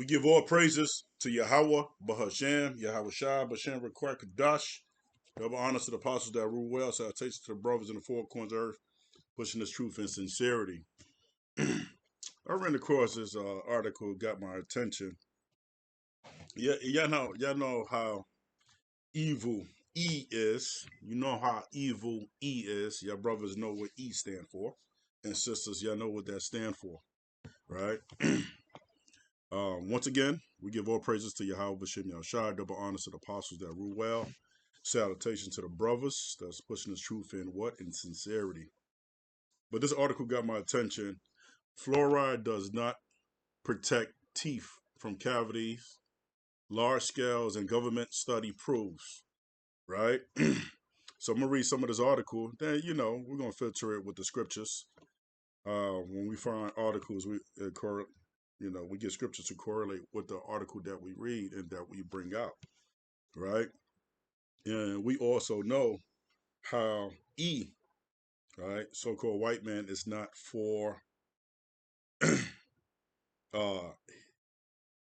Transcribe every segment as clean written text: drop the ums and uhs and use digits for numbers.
We give all praises to Yahweh, Bahashem, Yahweh Shai, Bashem, Require Kadash. Double honors to the apostles that rule well. Salutations to the brothers in the four corners of earth, pushing this truth and sincerity. I ran across this article, got my attention. Yeah, y'all know how evil E is. You know how evil E is. Your brothers know what E stand for, and sisters, y'all know what that stand for, right? Once again, we give all praises to Yahweh B'Shem Yahushua, double honors to the apostles that rule well. Salutations to the brothers that's pushing this truth in what? In sincerity. But this article got my attention. Fluoride does not protect teeth from cavities. Large scales and government study proves, right? So I'm going to read some of this article. Then, we're going to filter it with the scriptures. When we find articles, we get scriptures to correlate with the article that we read and that we bring out, right? And we also know how E, right, so-called white man is not for,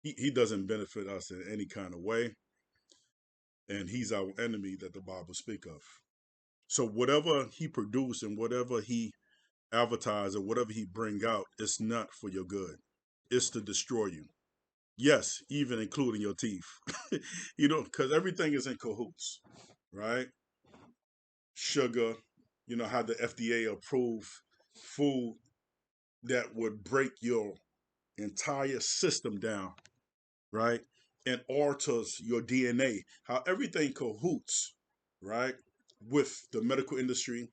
he doesn't benefit us in any kind of way, and he's our enemy that the Bible speak of. So whatever he produce and whatever he advertise or whatever he bring out, it's not for your good. It's to destroy you. Yes, even including your teeth. Because everything is in cahoots, right? Sugar, how the FDA approved food that would break your entire system down, right? And alters your DNA. How everything cahoots, right? With the medical industry,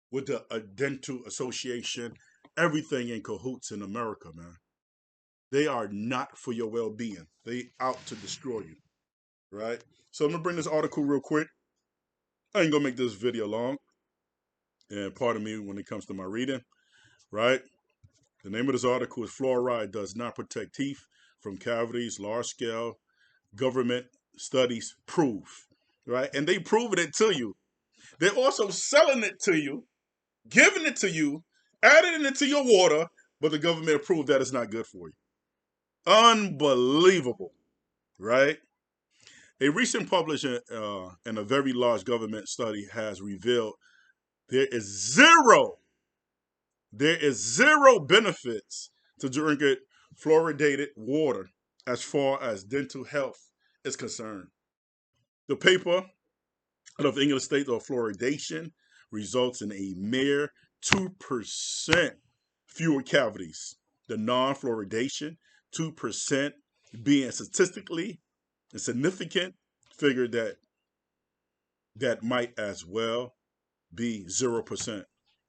with the dental association, everything in cahoots in America, man. They are not for your well-being. They out to destroy you, right? So I'm gonna bring this article real quick. I ain't gonna make this video long. And pardon me when it comes to my reading, right? The name of this article is Fluoride Does Not Protect Teeth from Cavities, Large Scale Government Studies Prove, right? And they proving it to you. They're also selling it to you, giving it to you, adding it to your water, but the government approved that it's not good for you. Unbelievable, right? A recent published and a very large government study has revealed there is zero benefits to drinking fluoridated water as far as dental health is concerned. The paper of English state of fluoridation results in a mere 2% fewer cavities. The non-fluoridation, 2% being statistically a significant figure that might as well be 0%.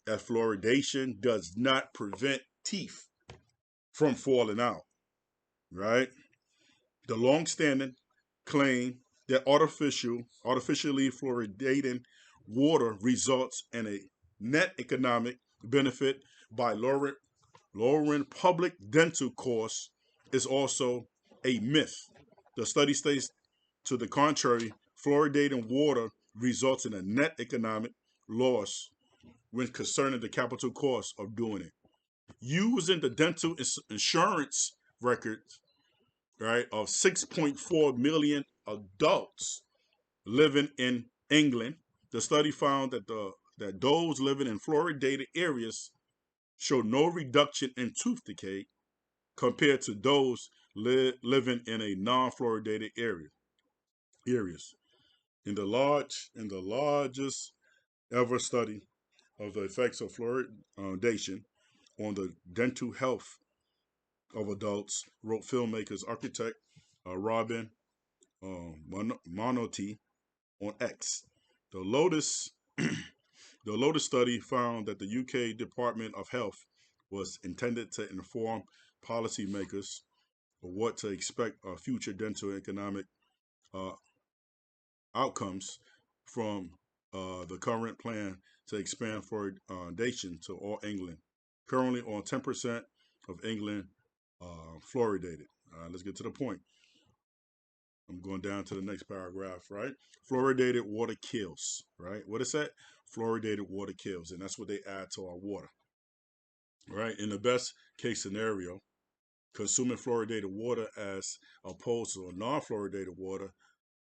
As fluoridation does not prevent teeth from falling out, right? The long-standing claim that artificially fluoridating water results in a net economic benefit by lowering public dental costs is also a myth. The study states to the contrary, fluoridating water results in a net economic loss when concerning the capital cost of doing it. Using the dental insurance records, right, of 6.4 million adults living in England, the study found that those living in fluoridated areas show no reduction in tooth decay compared to those living in a non-fluoridated areas. In the largest ever study of the effects of fluoridation on the dental health of adults, wrote filmmakers architect Robin Monoti on X. The Lotus the Lotus study found that the UK Department of Health was intended to inform policymakers of what to expect of future dental economic uh, outcomes from the current plan to expand fluoridation to all England. Currently on 10% of England fluoridated. Let's get to the point. I'm going down to the next paragraph, right? Fluoridated water kills, right? What is that? Fluoridated water kills, and that's what they add to our water, right? In the best case scenario, Consuming fluoridated water as opposed to non-fluoridated water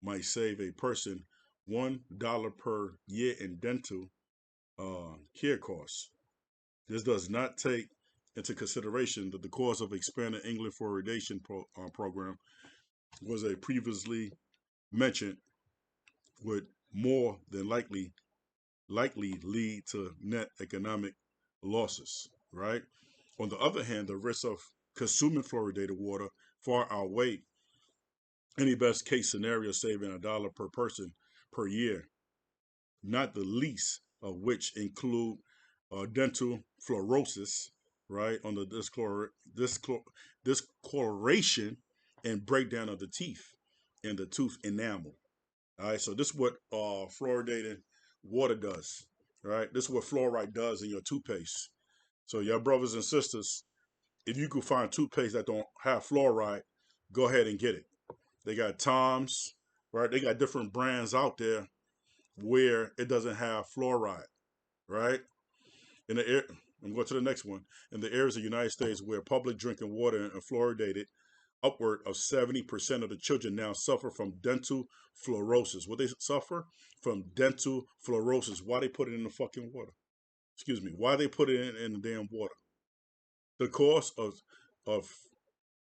might save a person $1 per year in dental care costs. This does not take into consideration that the cost of expanding England fluoridation program was a previously mentioned would more than likely lead to net economic losses, right? On the other hand, the risk of consuming fluoridated water far outweigh any best case scenario saving $1 per person per year, not the least of which include dental fluorosis, right, on the discoloration and breakdown of the teeth and the tooth enamel. All right, so this is what fluoridated water does. Right, this is what fluoride does in your toothpaste. So your brothers and sisters, if you could find toothpaste that don't have fluoride, go ahead and get it. They got Tom's, right? They got different brands out there where it doesn't have fluoride, right? In the air, I'm going to the next one. In the areas of the United States where public drinking water and fluoridated, upward of 70% of the children now suffer from dental fluorosis. What they suffer from dental fluorosis. Why they put it in the fucking water? Excuse me. Why they put it in the damn water? The cost of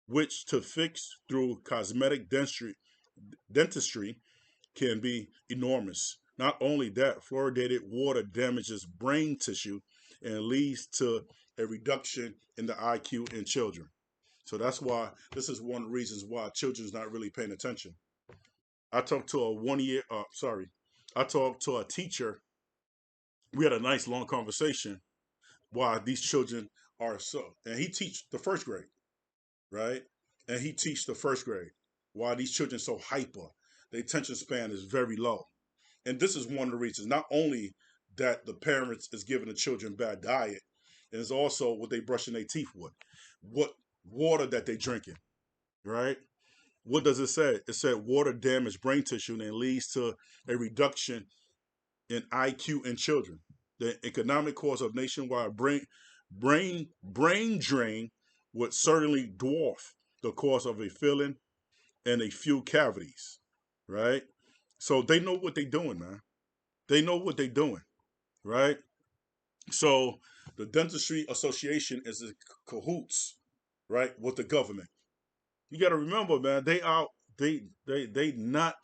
which to fix through cosmetic dentistry can be enormous. Not only that, fluoridated water damages brain tissue and leads to a reduction in the IQ in children. So that's why this is one of the reasons why children's not really paying attention. I talked to a I talked to a teacher. We had a nice long conversation why these children are so, and he teach the first grade, right? And he teach the first grade why these children so hyper. Their attention span is very low. And this is one of the reasons. Not only that the parents is giving the children bad diet, and it's also what they brushing their teeth with, what water that they drinking, right? What does it say? It said water damage brain tissue and leads to a reduction in IQ in children. The economic cost of nationwide brain drain would certainly dwarf the cost of a filling and a few cavities, right? So they know what they're doing, man. They know what they're doing, right? So the Dentistry Association is in cahoots, right, with the government. You got to remember, man, they not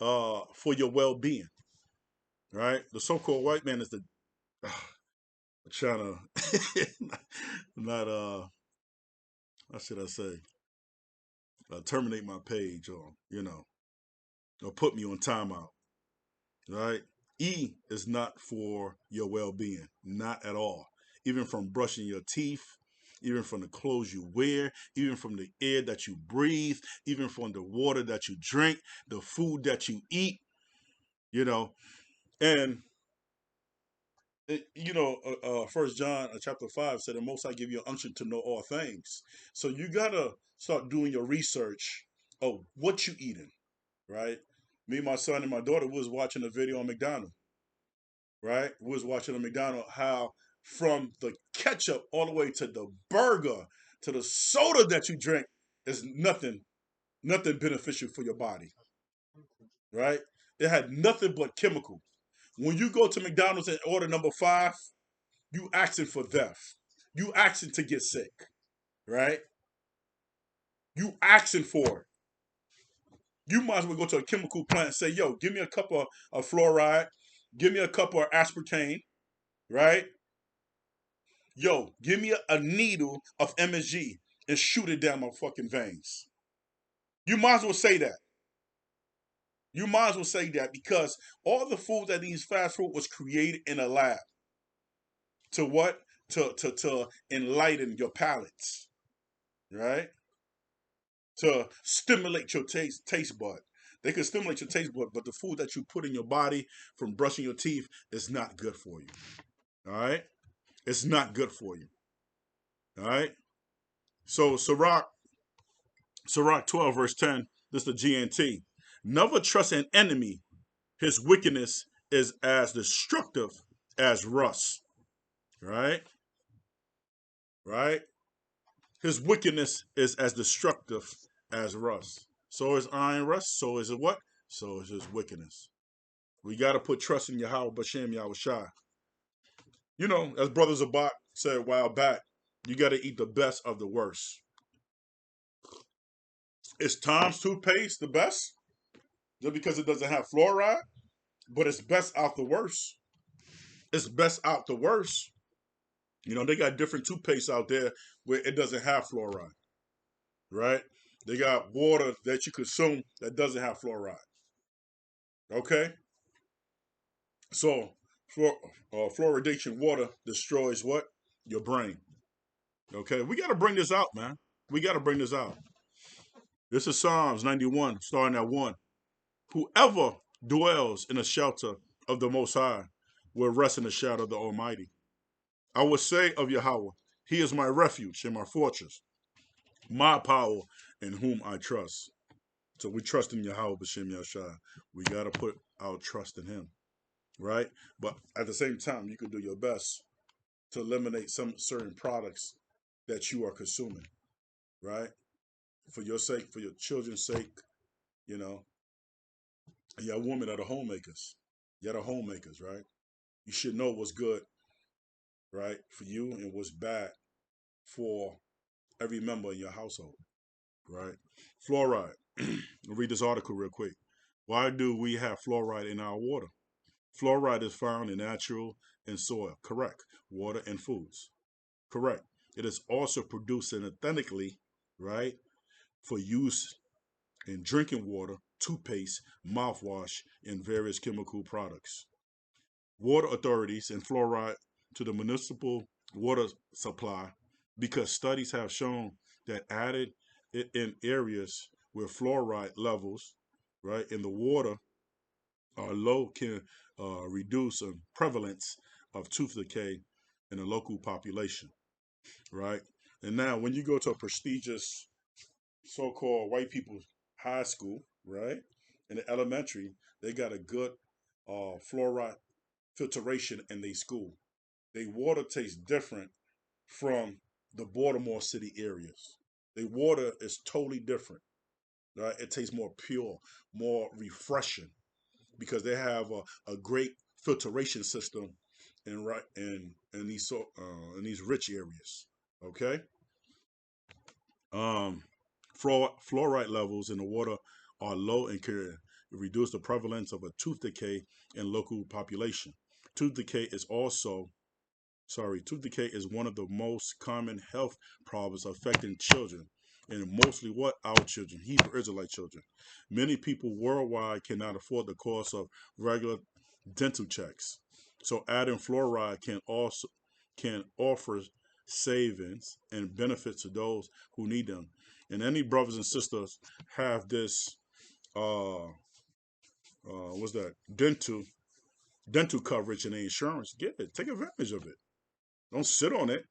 for your well being, right? The so-called white man is the trying to not how should I say terminate my page or or put me on timeout, right? E is not for your well-being, not at all. Even from brushing your teeth, even from the clothes you wear, even from the air that you breathe, even from the water that you drink, the food that you eat, you know. And First John chapter 5 said, "The Most High give you unction to know all things." So you gotta start doing your research of what you eating, right? Me, my son, and my daughter was watching a video on McDonald's, right? We was watching on McDonald's how from the ketchup all the way to the burger to the soda that you drink is nothing beneficial for your body, right? It had nothing but chemical. When you go to McDonald's and order number 5, you asking for death. You asking to get sick, right? You asking for it. You might as well go to a chemical plant and say, yo, give me a cup of fluoride, give me a cup of aspartame, right? Yo, give me a needle of MSG and shoot it down my fucking veins. You might as well say that. You might as well say that because all the food that these fast food was created in a lab to what? To enlighten your palates, right? To stimulate your taste bud. They can stimulate your taste bud, but the food that you put in your body from brushing your teeth is not good for you. All right? It's not good for you. All right? So Sirach 12, verse 10, this is the GNT. Never trust an enemy. His wickedness is as destructive as rust. Right? Right? His wickedness is as destructive as rust. So is iron rust. So is it what? So is his wickedness. We got to put trust in Yahweh Bashem Yahushai. You know, as Brother Zabak said a while back, you got to eat the best of the worst. Is Tom's toothpaste the best? Just because it doesn't have fluoride? But it's best out the worst. It's best out the worst. You know, they got different toothpaste out there where it doesn't have fluoride, right? They got water that you consume that doesn't have fluoride. Okay? So, fluoridation water destroys what? Your brain. Okay? We got to bring this out, man. We got to bring this out. This is Psalms 91, starting at 1. Whoever dwells in the shelter of the Most High will rest in the shadow of the Almighty. I will say of Yahweh, He is my refuge and my fortress, my power in whom I trust. So we trust in Yahweh B'Shem Yashai. We got to put our trust in Him, right? But at the same time, you can do your best to eliminate some certain products that you are consuming, right? For your sake, for your children's sake, you know. And you're women are the homemakers. You're the homemakers, right? You should know what's good, right, for you and what's bad for every member in your household, right? Fluoride. I'll read this article real quick. Why do we have fluoride in our water? Fluoride is found in natural and soil. Correct. Water and foods. Correct. It is also produced synthetically, right, for use in drinking water, toothpaste, mouthwash, and various chemical products. Water authorities and fluoride to the municipal water supply because studies have shown that added in areas where fluoride levels, right, in the water are low can reduce the prevalence of tooth decay in the local population, right? And now, when you go to a prestigious so-called white people's high school, right, in the elementary, they got a good fluoride filtration in their school. Their water tastes different from the Baltimore City areas. Their water is totally different, right? It tastes more pure, more refreshing because they have a great filtration system in these in these rich areas. Okay, um, fluoride levels in the water are low and can reduce the prevalence of a tooth decay in local population. Tooth decay is also Tooth decay is one of the most common health problems affecting children, and mostly what our children, Hebrew Israelite children. Many people worldwide cannot afford the cost of regular dental checks, so adding fluoride can offer savings and benefits to those who need them. And any brothers and sisters have this what's that dental coverage and insurance, get it, take advantage of it. Don't sit on it.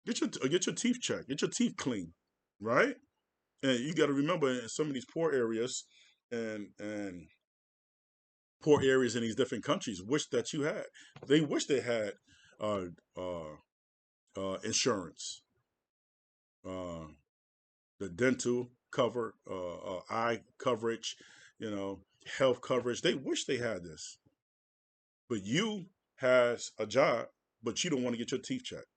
Get your teeth checked. Get your teeth clean, right? And you got to remember in some of these poor areas and poor areas in these different countries wish that you had. They wish they had uh, uh, insurance, uh, the dental cover, eye coverage, you know, health coverage. They wish they had this, but you has a job, but you don't want to get your teeth checked.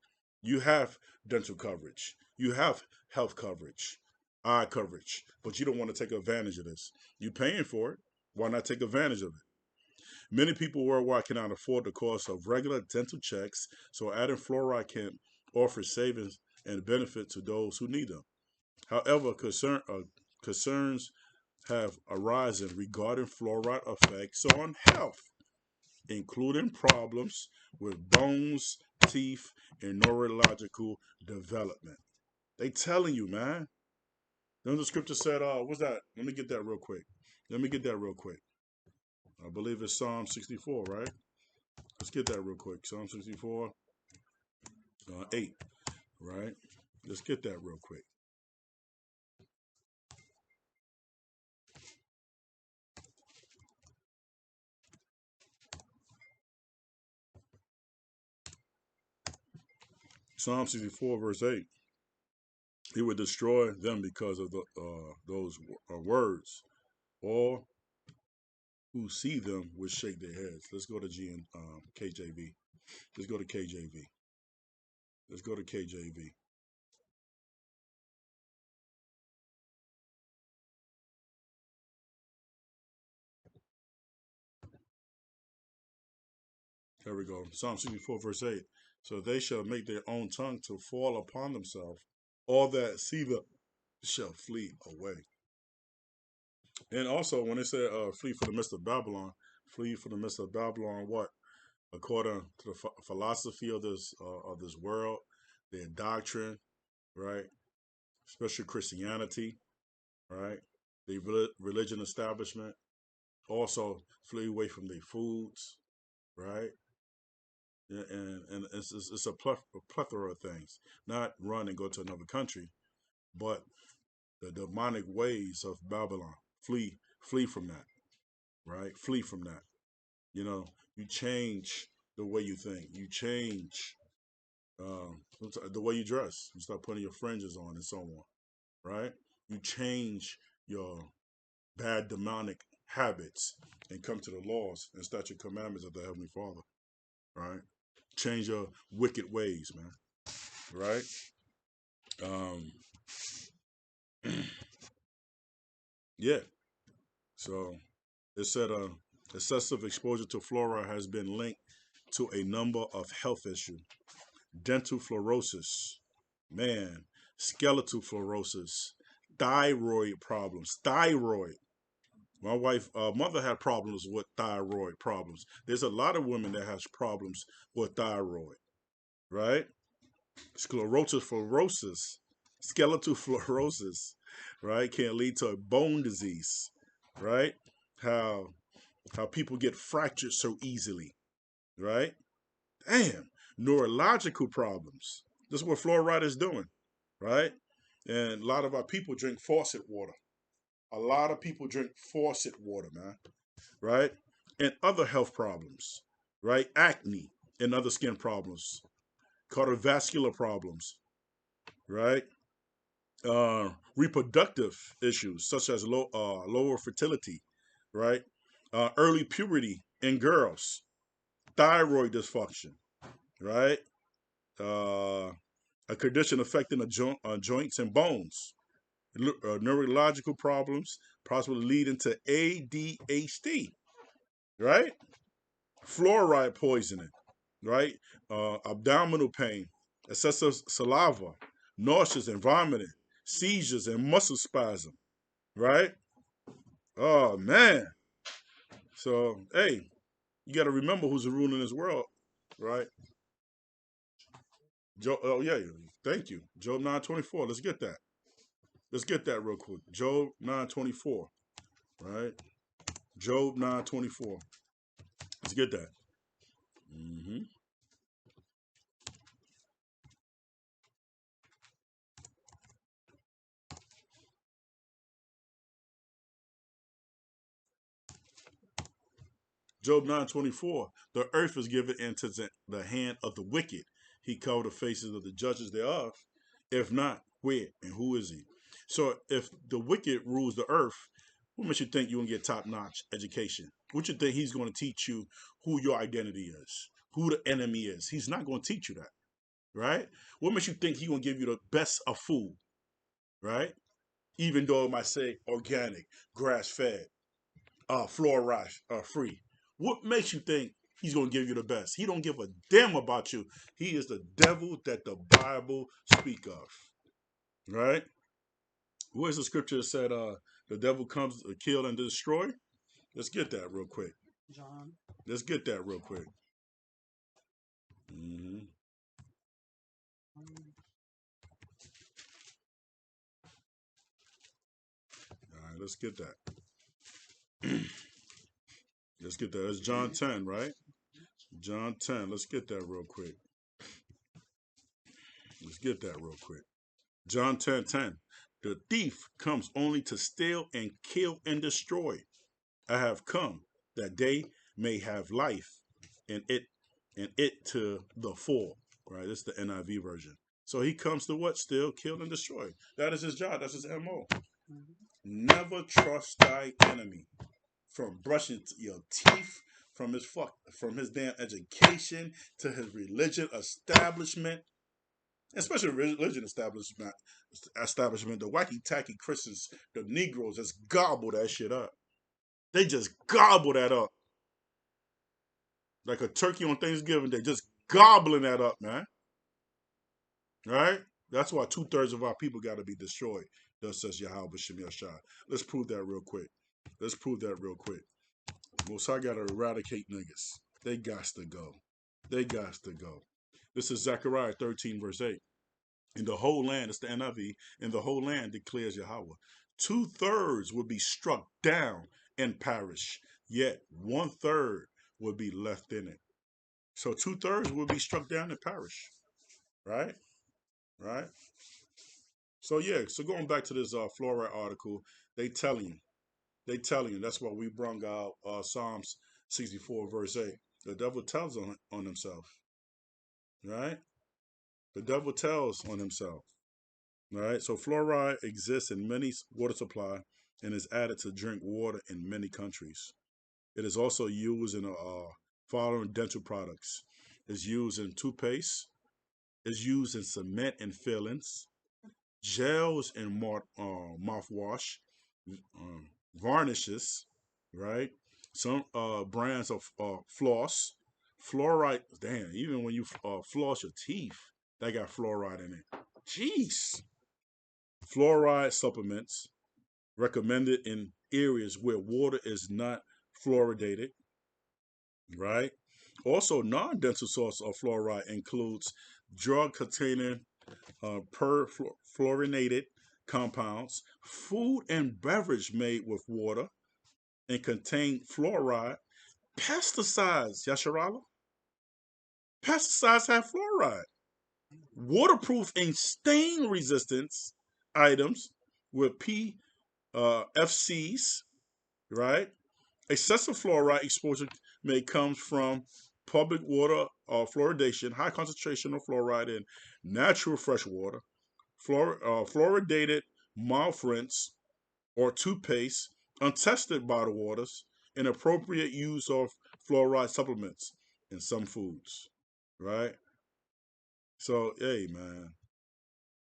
You have dental coverage. You have health coverage, eye coverage, but you don't want to take advantage of this. You're paying for it. Why not take advantage of it? Many people worldwide cannot afford the cost of regular dental checks, so adding fluoride can offer savings and benefit to those who need them. However, concerns have arisen regarding fluoride effects on health, including problems with bones, teeth, and neurological development. They telling you, man. Then the scripture said, what's that? Let me get that real quick. Let me get that real quick. I believe it's Psalm 64, right? Let's get that real quick. Psalm 64, 8, right? Let's get that real quick. Psalm 64, verse 8. He would destroy them because of those words. All who see them would shake their heads. Let's go to KJV. Let's go to KJV. Let's go to KJV. Here we go. Psalm 64, verse 8. So they shall make their own tongue to fall upon themselves. All that see them shall flee away. And also, when they say flee from the midst of Babylon, flee from the midst of Babylon, what? According to the philosophy of this world, their doctrine, right? Especially Christianity, right? The religion establishment. Also, flee away from their foods, right? And it's a plethora of things. Not run and go to another country, but the demonic ways of Babylon. Flee from that, right? Flee from that. You know, you change the way you think. You change the way you dress. You start putting your fringes on and so on, right? You change your bad demonic habits and come to the laws and statute commandments of the Heavenly Father, right? Change your wicked ways, man, right? Um, yeah. So it said excessive exposure to fluoride has been linked to a number of health issues. Dental fluorosis, man, skeletal fluorosis, thyroid problems, thyroid. My wife, mother had problems with thyroid problems. There's a lot of women that has problems with thyroid, right? Sclerosis, fluorosis, skeletal fluorosis, right, can lead to bone disease, right? How how people get fractured so easily, right? Damn, neurological problems. This is what fluoride is doing, right? And a lot of our people drink faucet water. A lot of people drink faucet water, man, right? And other health problems, right? Acne and other skin problems, cardiovascular problems, right? Reproductive issues such as lower fertility, right? Early puberty in girls, thyroid dysfunction, right? Uh, a condition affecting joints and bones, neurological problems, possibly leading to ADHD, right? Fluoride poisoning, right? Abdominal pain, excessive saliva, nauseous and vomiting, seizures and muscle spasm, right? Oh man. So hey, you got to remember who's ruling this world, right? Oh yeah, thank you. Job 9:24. Let's get that. Let's get that real quick. Job 9:24, right? Job 9:24. Let's get that. hmm Job 9:24. The earth is given into the hand of the wicked. He covered the faces of the judges thereof. If not, where and who is he? So if the wicked rules the earth, what makes you think you're gonna get top-notch education? What you think he's gonna teach you who your identity is, who the enemy is? He's not gonna teach you that, right? What makes you think he's gonna give you the best of food, right? Even though it might say organic, grass-fed, fluoride free. What makes you think he's gonna give you the best? He don't give a damn about you. He is the devil that the Bible speak of, right? Where's the scripture that said the devil comes to kill and destroy? Let's get that real quick. John. Let's get that real quick. hmm All right, let's get that. Let's get that. It's John 10, right? John 10. Let's get that real quick. Let's get that real quick. John 10:10. The thief comes only to steal and kill and destroy. I have come that they may have life and it to the full. Right? This is the NIV version. So he comes to what? Steal, kill, and destroy. That is his job. That's his MO. Never trust thy enemy. From brushing your teeth, from his damn education to his religion establishment, especially religion establishment, the wacky tacky Christians, the Negroes just gobble that shit up. They just gobble that up. Like a turkey on Thanksgiving, they just gobbling that up, man. Right? That's why 2/3 of our people got to be destroyed. Thus says Yahweh Shem Yashai. Let's prove that real quick. Let's prove that real quick. Most I got to eradicate niggas. They got to go. They got to go. This is Zechariah 13, verse 8. In the whole land, it's the NIV, in the whole land declares Yahweh. 2/3 will be struck down and perish, yet 1/3 will be left in it. So 2/3 will be struck down and perish. Right? Right? So yeah, so going back to this fluoride article, they telling you. That's why we brung out Psalms 64 verse 8. The devil tells on himself, right? The devil tells on himself, right? So fluoride exists in many water supply and is added to drink water in many countries. It is also used in following dental products. It's used in toothpaste. It's used in cement and fillings, gels and mouthwash, varnishes, right? Some brands of floss, fluoride. Damn, even when you floss your teeth, they got fluoride in it. Jeez. Fluoride supplements recommended in areas where water is not fluoridated, right? Also, non-dental source of fluoride includes drug containing perfluorinated compounds, food and beverage made with water and contain fluoride, pesticides, Yasharala. Pesticides have fluoride. Waterproof and stain resistance items with PFCs, right? Excessive fluoride exposure may come from public water fluoridation, high concentration of fluoride in natural fresh water, fluoridated mouth rinse or toothpaste, untested bottled waters, inappropriate use of fluoride supplements in some foods, right? So, hey, man,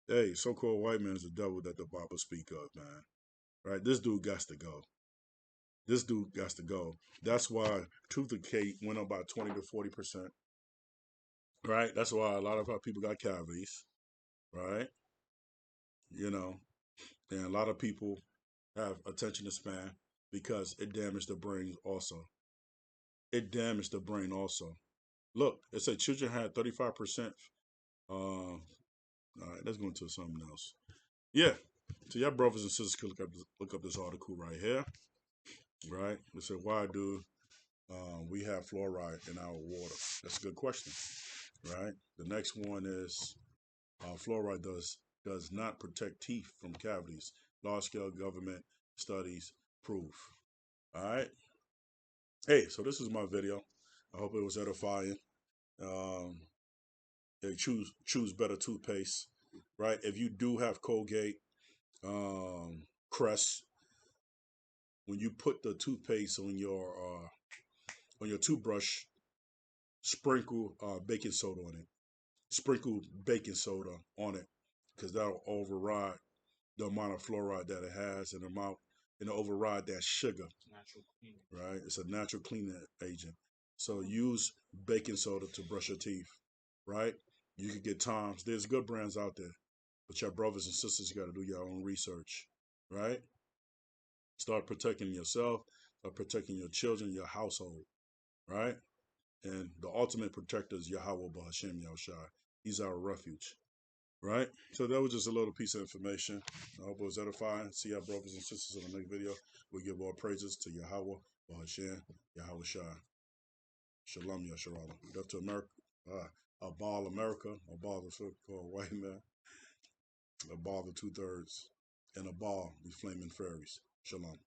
hey, so-called white man is the devil that the Bible speak of, man, right? This dude got to go. This dude got to go. That's why tooth decay went up by 20 to 40%, right? That's why a lot of our people got cavities, right? You know, and a lot of people have attention to span because it damaged the brain also. It damaged the brain also. Look, it said children had 35%. All right, let's go into something else. Yeah, so your brothers and sisters can look up this article right here, right? It said, why do we have fluoride in our water? That's a good question, right? The next one is fluoride does not protect teeth from cavities. Large-scale government studies prove. All right. Hey, so this is my video. I hope it was edifying. Um, choose better toothpaste, right? If you do have Colgate, Crest, when you put the toothpaste on your toothbrush, sprinkle baking soda on it. Sprinkle baking soda on it because that'll override the amount of fluoride that it has and the amount and override that sugar. Right? It's a natural cleaning agent. So use baking soda to brush your teeth. Right? You can get Tom's. There's good brands out there, but your brothers and sisters got to do your own research. Right? Start protecting yourself. Start protecting your children, your household. Right? And the ultimate protector is Yahweh Bahashem Yahushai. He's our refuge. Right? So that was just a little piece of information. I hope it was edifying. See our brothers and sisters in the next video. We give all praises to Yahweh, Bahashem, Yahweh Shai. Shalom, Yasharala. Up to America. Abal America, Abal the so-called white man, Abal the 2/3, and Abal the flaming fairies. Shalom.